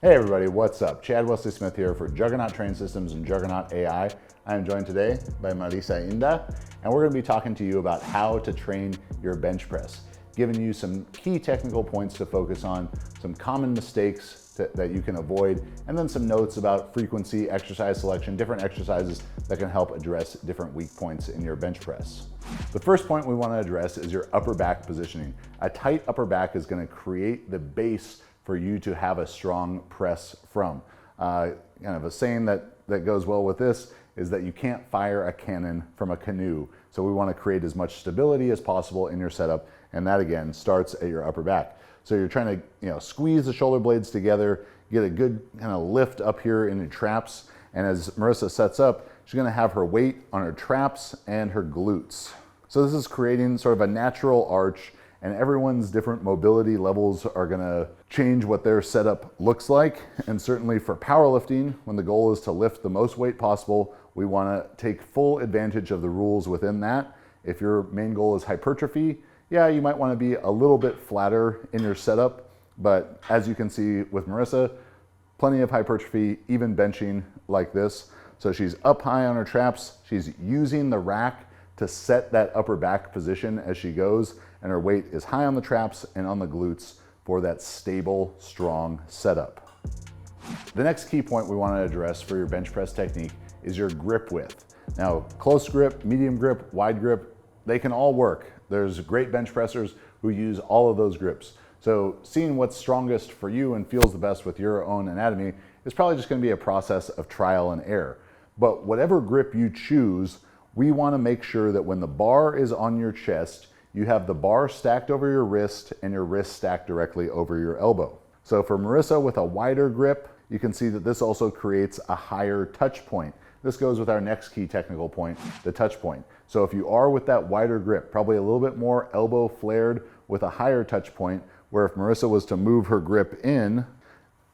Hey everybody, what's up? Chad Wesley Smith here for Juggernaut Train Systems and Juggernaut AI. I am joined today by Marisa Inda, and we're going to be talking to you about how to train your bench press, giving you some key technical points to focus on, some common mistakes that you can avoid, and then some notes about frequency, exercise selection, different exercises that can help address different weak points in your bench press. The first point we want to address is your upper back positioning. A tight upper back is going to create the base for you to have a strong press from. Kind of a saying that goes well with this is that you can't fire a cannon from a canoe. So we want to create as much stability as possible in your setup, and that again starts at your upper back. So you're trying to squeeze the shoulder blades together, get a good kind of lift up here in your traps, and as Marisa sets up, she's going to have her weight on her traps and her glutes. So this is creating sort of a natural arch, and everyone's different mobility levels are gonna change what their setup looks like. And certainly for powerlifting, when the goal is to lift the most weight possible, we wanna take full advantage of the rules within that. If your main goal is hypertrophy, yeah, you might wanna be a little bit flatter in your setup, but as you can see with Marisa, plenty of hypertrophy, even benching like this. So she's up high on her traps, she's using the rack to set that upper back position as she goes, and her weight is high on the traps and on the glutes for that stable, strong setup. The next key point we want to address for your bench press technique is your grip width. Now, close grip, medium grip, wide grip, they can all work. There's great bench pressers who use all of those grips. So seeing what's strongest for you and feels the best with your own anatomy is probably just going to be a process of trial and error. But whatever grip you choose, we want to make sure that when the bar is on your chest, you have the bar stacked over your wrist and your wrist stacked directly over your elbow. So for Marisa with a wider grip, you can see that this also creates a higher touch point. This goes with our next key technical point, the touch point. So if you are with that wider grip, probably a little bit more elbow flared with a higher touch point, where if Marisa was to move her grip in,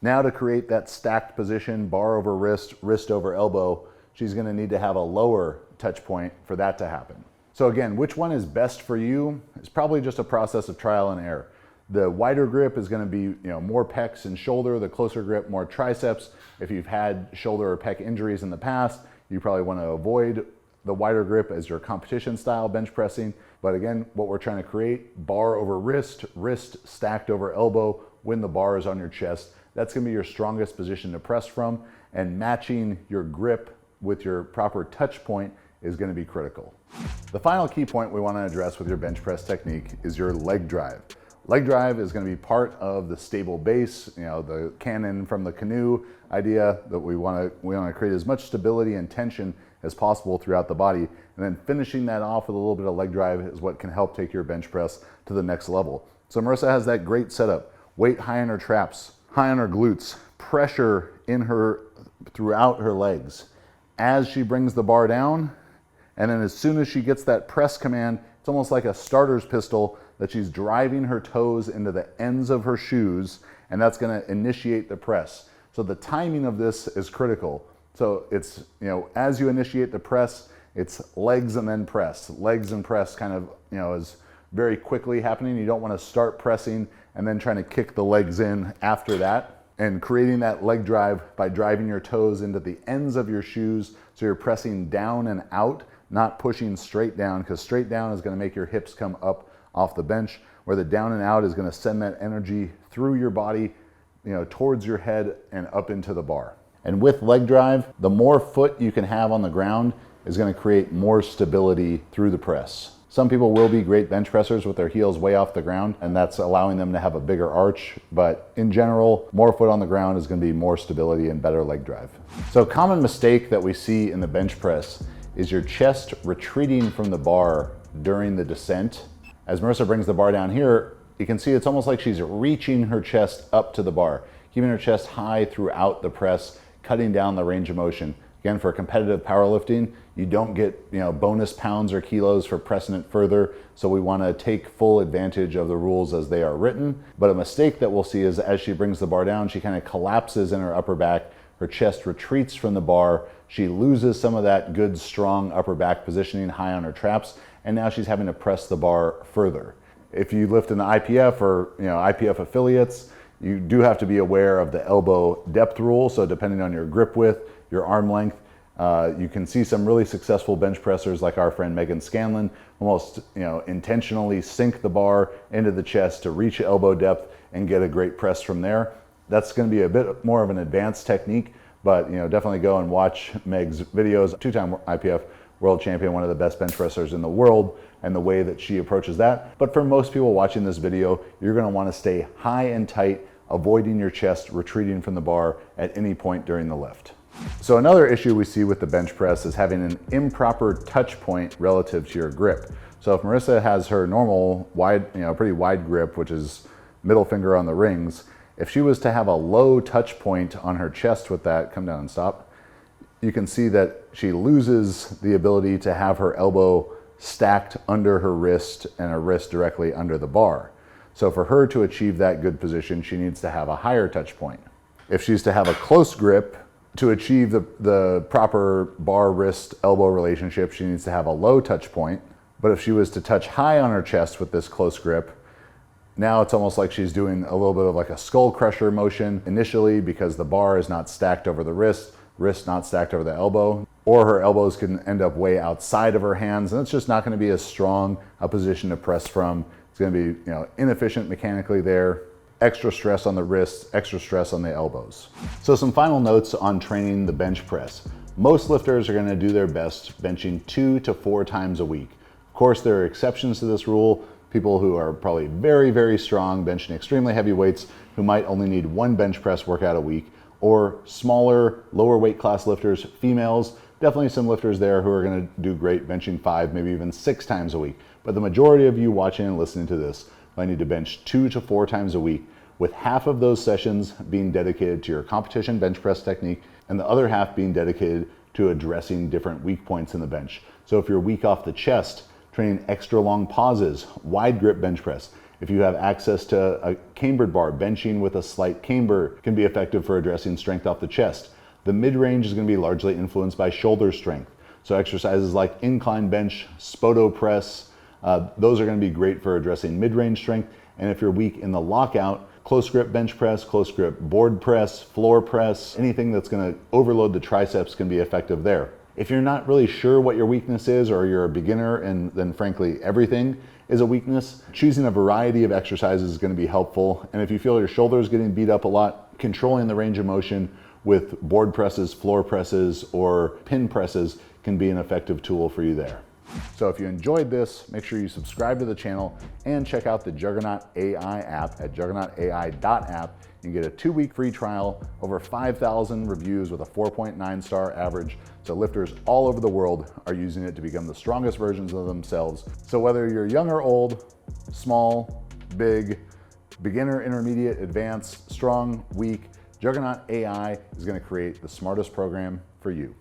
now to create that stacked position, bar over wrist, wrist over elbow, she's going to need to have a lower touch point for that to happen. So again, which one is best for you is probably just a process of trial and error. The wider grip is going to be more pecs and shoulder, the closer grip more triceps. If you've had shoulder or pec injuries in the past, you probably want to avoid the wider grip as your competition style bench pressing. But again, what we're trying to create, bar over wrist, wrist stacked over elbow when the bar is on your chest. That's going to be your strongest position to press from, and matching your grip with your proper touch point is going to be critical. The final key point we want to address with your bench press technique is your leg drive. Leg drive is going to be part of the stable base, the cannon from the canoe idea that we want to create as much stability and tension as possible throughout the body. And then finishing that off with a little bit of leg drive is what can help take your bench press to the next level. So Marisa has that great setup, weight high on her traps, high on her glutes, pressure in her throughout her legs. As she brings the bar down, and then as soon as she gets that press command, it's almost like a starter's pistol that she's driving her toes into the ends of her shoes, and that's going to initiate the press. So the timing of this is critical. So it's, as you initiate the press, it's legs and then press. Legs and press kind of, is very quickly happening. You don't want to start pressing and then trying to kick the legs in after that. And creating that leg drive by driving your toes into the ends of your shoes so you're pressing down and out, not pushing straight down, because straight down is going to make your hips come up off the bench, where the down and out is going to send that energy through your body, towards your head and up into the bar. And with leg drive, the more foot you can have on the ground is going to create more stability through the press. Some people will be great bench pressers with their heels way off the ground, and that's allowing them to have a bigger arch. But in general, more foot on the ground is going to be more stability and better leg drive. So a common mistake that we see in the bench press is your chest retreating from the bar during the descent. As Marisa brings the bar down here, you can see it's almost like she's reaching her chest up to the bar, keeping her chest high throughout the press, cutting down the range of motion. Again, for competitive powerlifting, you don't get bonus pounds or kilos for pressing it further, so we want to take full advantage of the rules as they are written. But a mistake that we'll see is as she brings the bar down, she kind of collapses in her upper back, her chest retreats from the bar, she loses some of that good strong upper back positioning high on her traps, and now she's having to press the bar further. If you lift in the IPF or IPF affiliates, You do have to be aware of the elbow depth rule. So depending on your grip width, your arm length, you can see some really successful bench pressers like our friend Megan Scanlon almost intentionally sink the bar into the chest to reach elbow depth and get a great press from there. That's going to be a bit more of an advanced technique, but definitely go and watch Meg's videos. Two-time IPF world champion, one of the best bench pressers in the world, and the way that she approaches that. But for most people watching this video, you're going to want to stay high and tight, avoiding your chest retreating from the bar at any point during the lift. So another issue we see with the bench press is having an improper touch point relative to your grip. So if Marisa has her normal wide, pretty wide grip, which is middle finger on the rings, if she was to have a low touch point on her chest with that, come down and stop, you can see that she loses the ability to have her elbow stacked under her wrist and her wrist directly under the bar. So for her to achieve that good position, she needs to have a higher touch point. If she's to have a close grip, to achieve the proper bar wrist elbow relationship, she needs to have a low touch point. But if she was to touch high on her chest with this close grip, now it's almost like she's doing a little bit of like a skull crusher motion initially, because the bar is not stacked over the wrist not stacked over the elbow, or her elbows can end up way outside of her hands, and it's just not going to be as strong a position to press from. It's going to be inefficient mechanically there. Extra stress on the wrists, extra stress on the elbows. So some final notes on training the bench press. Most lifters are going to do their best benching 2 to 4 times a week. Of course, there are exceptions to this rule. People who are probably very, very strong, benching extremely heavy weights, who might only need 1 bench press workout a week, or smaller, lower weight class lifters, females. Definitely some lifters there who are going to do great benching 5, maybe even 6 times a week. But the majority of you watching and listening to this might need to bench 2 to 4 times a week, with half of those sessions being dedicated to your competition bench press technique and the other half being dedicated to addressing different weak points in the bench. So if you're weak off the chest, training extra long pauses, wide grip bench press. If you have access to a cambered bar, benching with a slight camber can be effective for addressing strength off the chest. The mid-range is going to be largely influenced by shoulder strength. So exercises like incline bench, spoto press, those are going to be great for addressing mid-range strength. And if you're weak in the lockout, close grip bench press, close grip board press, floor press, anything that's going to overload the triceps can be effective there. If you're not really sure what your weakness is, or you're a beginner and then frankly everything is a weakness, choosing a variety of exercises is going to be helpful. And if you feel your shoulders getting beat up a lot, controlling the range of motion with board presses, floor presses, or pin presses can be an effective tool for you there. So if you enjoyed this, make sure you subscribe to the channel and check out the Juggernaut AI app at juggernautai.app. You can get a 2-week free trial, over 5,000 reviews with a 4.9 star average. So lifters all over the world are using it to become the strongest versions of themselves. So whether you're young or old, small, big, beginner, intermediate, advanced, strong, weak, Juggernaut AI is going to create the smartest program for you.